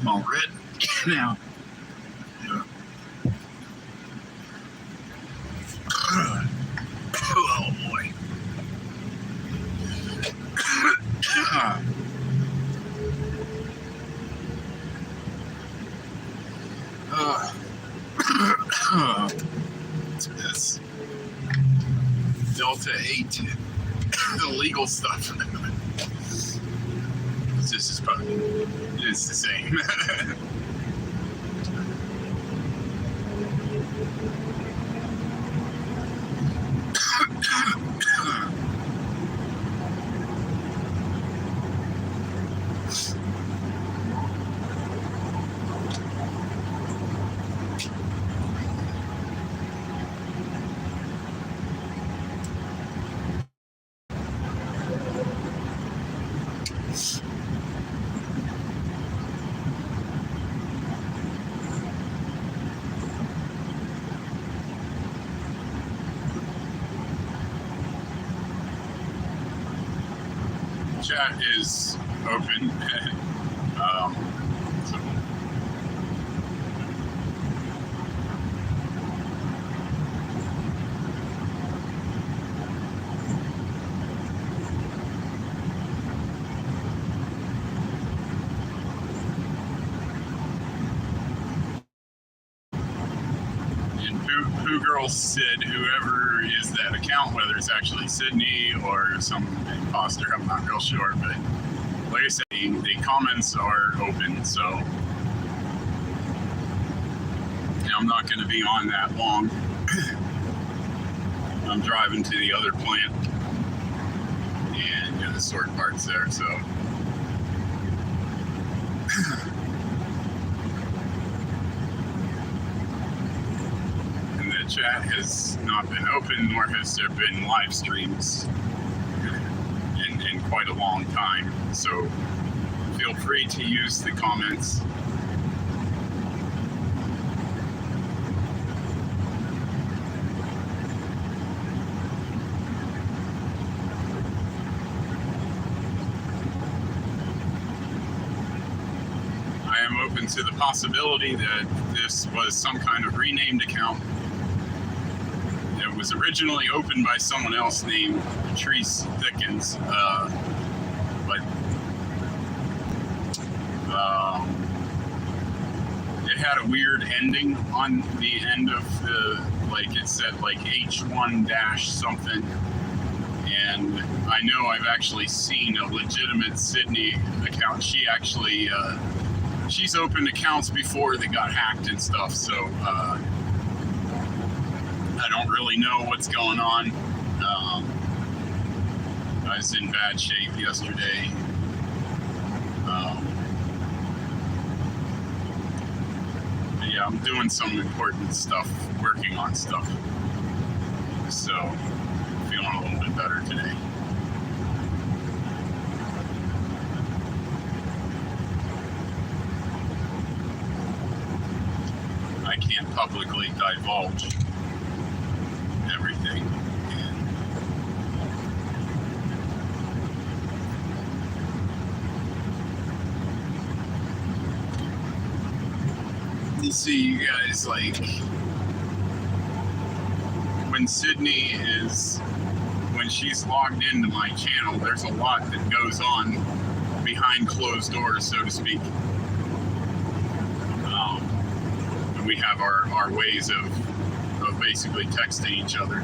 I'm all red now. Oh boy. This Delta 8 illegal stuff. This is probably it's the same. Chat is open. So. And Pooh Girl Sid, whoever is that account, whether it's actually Sydney or some imposter, I'm not real sure, but like I said, the comments are open, so I'm not going to be on that long. I'm driving to the other plant and the sort parts there, so and the chat has not been open, nor has there been live streams in quite a long time, so feel free to use the comments. I am open to the possibility that this was some kind of renamed account. It was originally opened by someone else named Patrice Dickens, but it had a weird ending on the end of the, like it said like H1 dash something. And I know I've actually seen a legitimate Sydney account. She actually, she's opened accounts before they got hacked and stuff. So I don't really know what's going on. I was in bad shape yesterday. Yeah, I'm doing some important stuff, working on stuff. So, feeling a little bit better today. I can't publicly divulge everything. You see, you guys, like, when Sydney is, when she's logged into my channel, there's a lot that goes on behind closed doors, so to speak. And we have our ways of basically texting each other.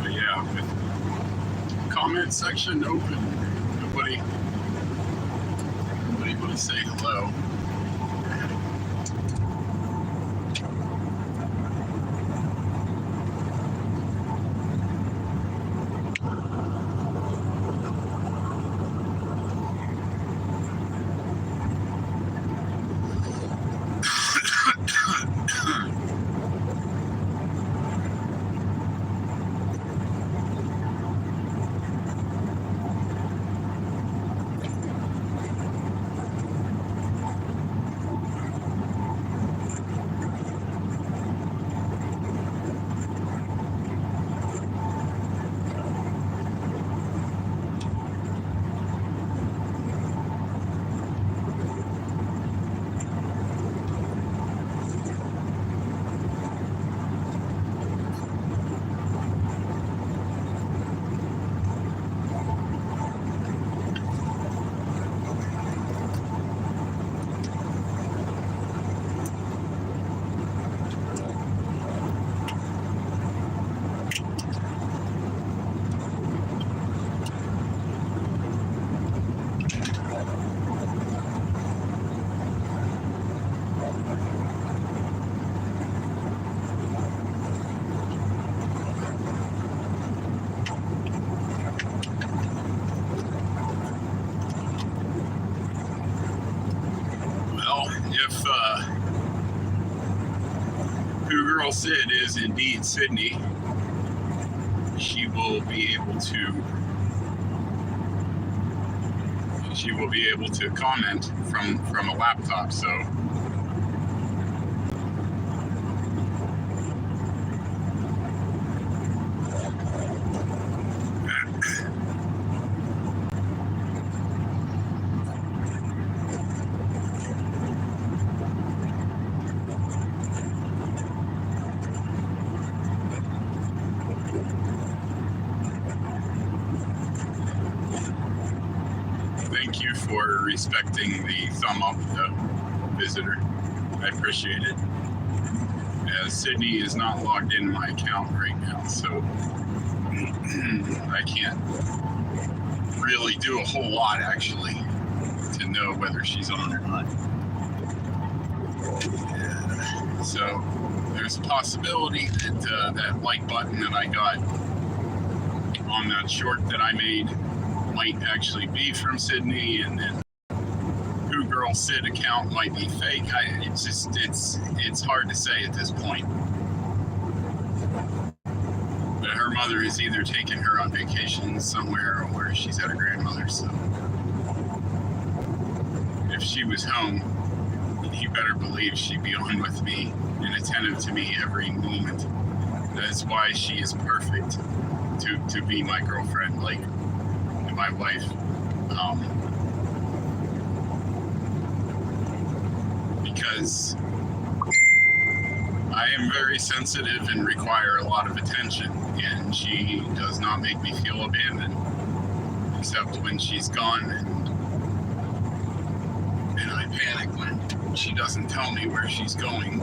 But yeah, with comment section open, nobody want to say hello. if Who Girl Sid is indeed Sydney, she will be able to comment from a laptop. So thank you for respecting the thumb up, visitor. I appreciate it. As Sydney is not logged in my account right now, so I can't really do a whole lot actually to know whether she's on or not. So there's a possibility that that like button that I got on that short that I made might actually be from Sydney, and then Who Girl Sid account might be fake. It's hard to say at this point. But her mother is either taking her on vacation somewhere or she's at her grandmother's. So if she was home, you better believe she'd be on with me and attentive to me every moment. That's why she is perfect to be my girlfriend, like my wife. Because I am very sensitive and require a lot of attention, and she does not make me feel abandoned, except when she's gone, and I panic when she doesn't tell me where she's going.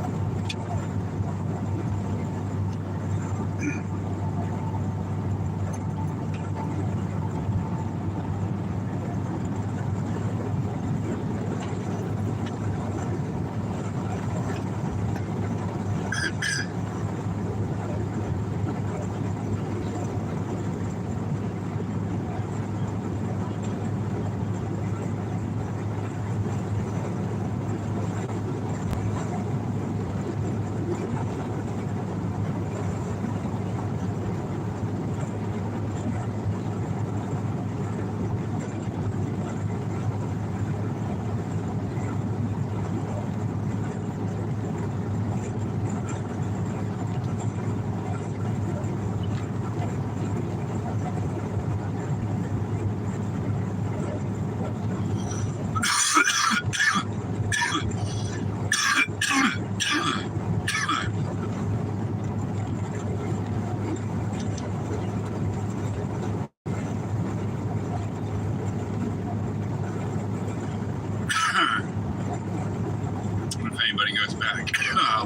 If anybody goes back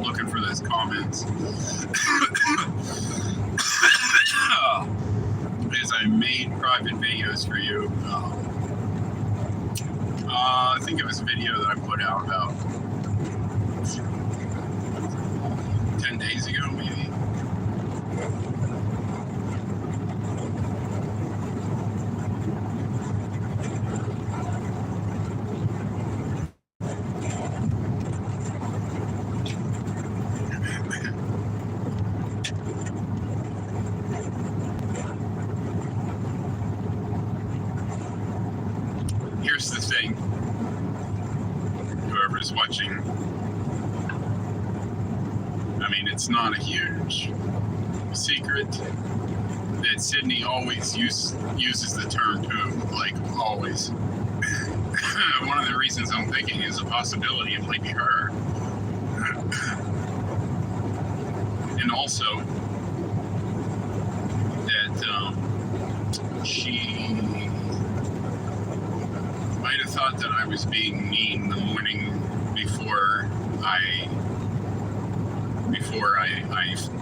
looking for those comments, as I made private videos for you. I think it was a video that I put out about 10 days ago, maybe. Here's the thing, whoever's watching, I mean, it's not a huge secret that Sydney always uses the term poo, like always. One of the reasons I'm thinking is a possibility it might be her. And also that she might have thought that I was being mean the morning before I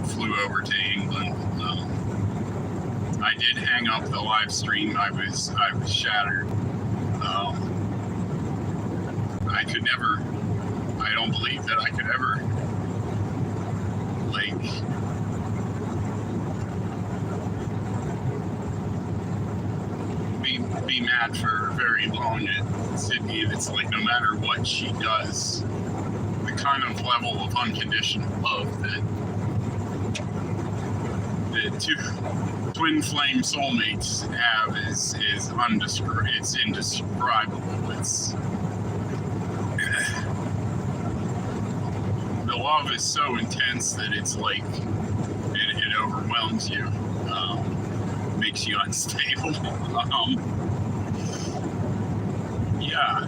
flew over to England. I did hang up the live stream. I was shattered. I don't believe that I could ever, like, be mad for very long at Sydney. It's like no matter what she does, the kind of level of unconditional love that the two twin flame soulmates have is it's indescribable. It's the love is so intense that it's like it overwhelms you, makes you unstable. Yeah,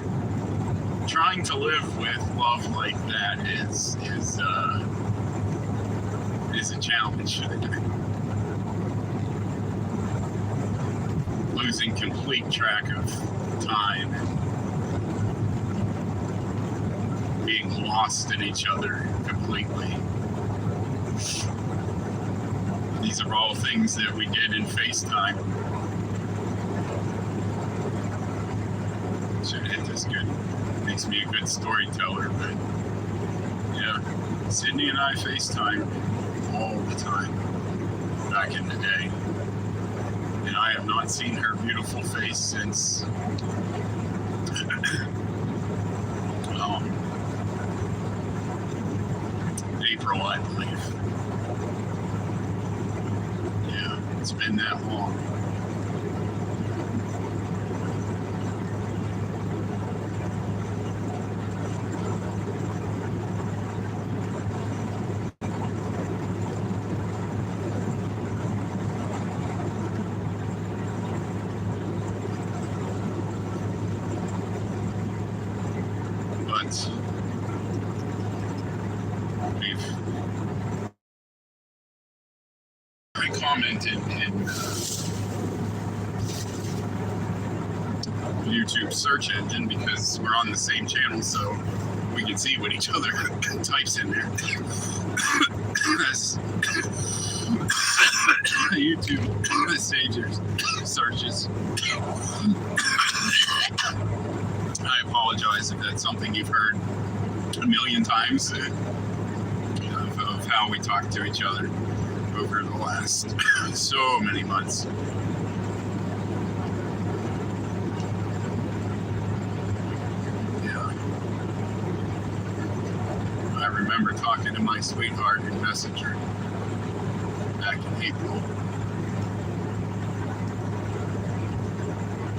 trying to live with love like that is a challenge. Losing complete track of time and being lost in each other completely. These are all things that we did in FaceTime. It is good. Makes me a good storyteller, but yeah, Sydney and I FaceTime all the time back in the day. And I have not seen her beautiful face since April, I believe. Yeah, it's been that long. I commented in YouTube search engine because we're on the same channel, so we can see what each other types in there. As YouTube searches. I apologize if that's something you've heard a million times of how we talk to each other over the last so many months. Yeah. I remember talking to my sweetheart in Messenger back in April.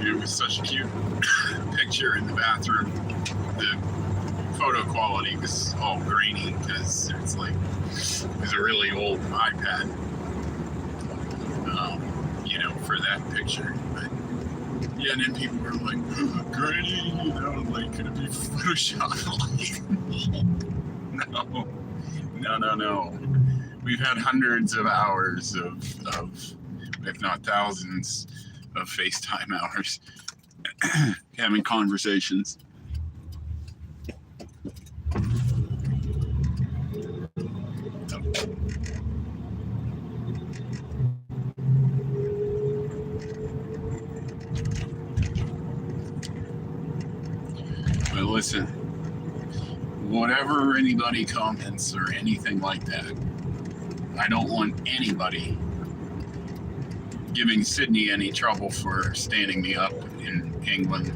It was such a cute picture in the bathroom. The photo quality was all grainy because it was a really old iPad, for that picture. But yeah, and then people were like, grainy, could it be Photoshop? No. We've had hundreds of hours of if not thousands of FaceTime hours having conversations. But listen, whatever anybody comments or anything like that, I don't want anybody giving Sydney any trouble for standing me up in England,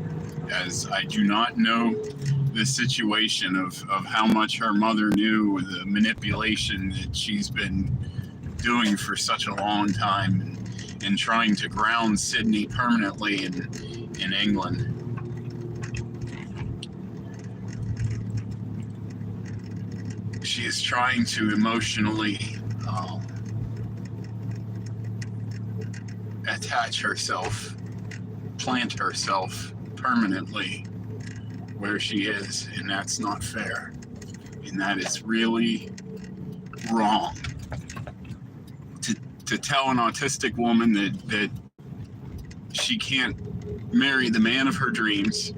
as I do not know the situation of how much her mother knew, the manipulation that she's been doing for such a long time, and trying to ground Sydney permanently in England. She is trying to emotionally attach herself, plant herself permanently where she is, and that's not fair. And that is really wrong. To tell an autistic woman that she can't marry the man of her dreams,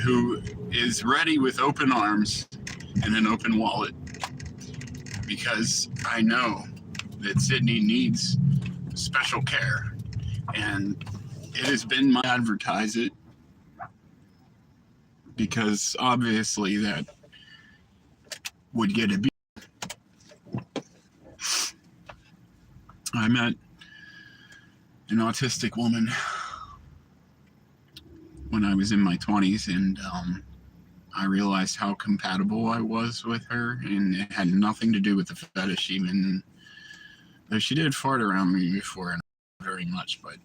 who is ready with open arms and an open wallet, because I know that Sydney needs special care, and it has been my advertise it, because obviously that would get a beat. I met an autistic woman when I was in my 20s, and I realized how compatible I was with her, and it had nothing to do with the fetish, even though she did fart around me before, and not very much, but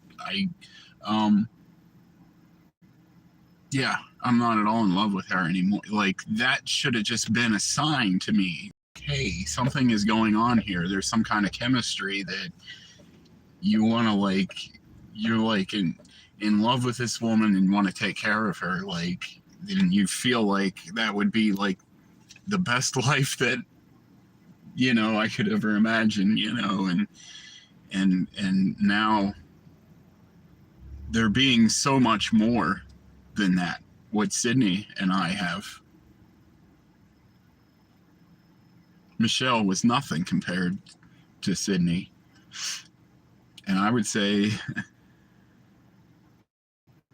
yeah, I'm not at all in love with her anymore. Like, that should have just been a sign to me. Hey, something is going on here. There's some kind of chemistry that you want to, like, you're like in love with this woman and want to take care of her. Like, and you feel like that would be like the best life that, I could ever imagine, and now there being so much more than that, what Sydney and I have. Michelle was nothing compared to Sydney. And I would say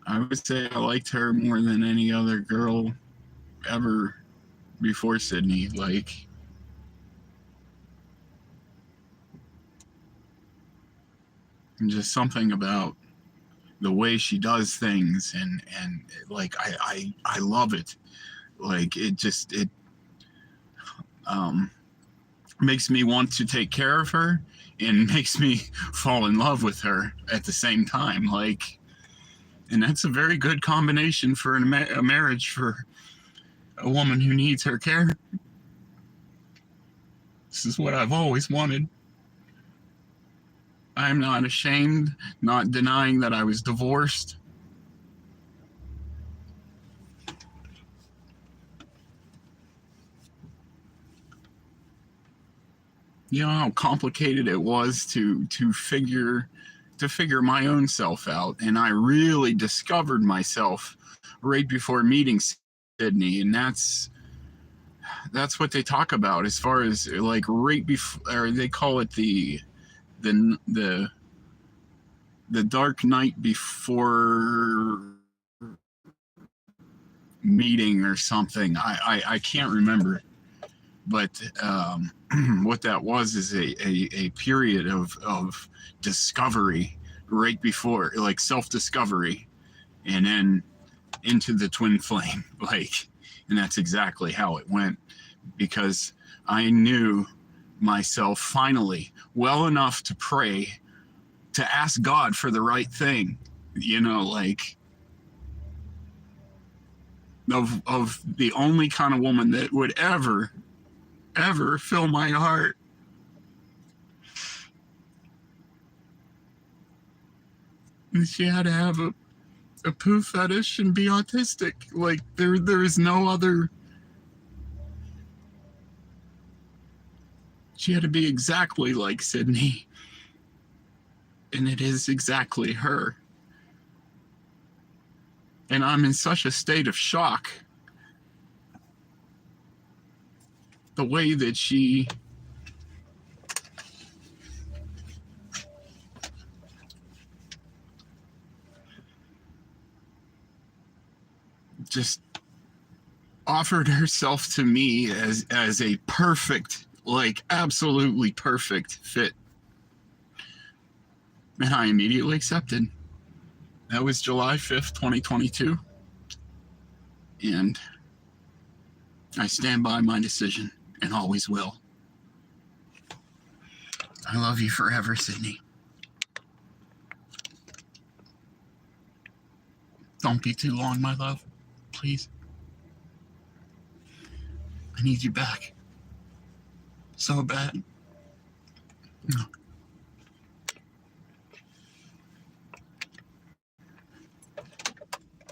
I liked her more than any other girl ever before Sydney. Like, just something about the way she does things, and like I love it. Like, it makes me want to take care of her and makes me fall in love with her at the same time. Like, and that's a very good combination for a marriage for a woman who needs her care. This is what I've always wanted. I'm not ashamed, not denying that I was divorced. You know how complicated it was to figure my own self out, and I really discovered myself right before meeting Sydney, and that's what they talk about as far as, like, right before, or they call it the dark night before meeting or something. I can't remember, but what that was is a period of discovery right before, like, self-discovery, and then into the twin flame. Like, and that's exactly how it went, because I knew myself finally well enough to pray, to ask God for the right thing, like, of the only kind of woman that would ever fill my heart. And she had to have a poo fetish and be autistic. Like, there is no other. She had to be exactly like Sydney. And it is exactly her. And I'm in such a state of shock. The way that she just offered herself to me as a perfect, like, absolutely perfect fit. And I immediately accepted. That was July 5th, 2022. And I stand by my decision and always will. I love you forever, Sydney. Don't be too long, my love. Please. I need you back. So bad.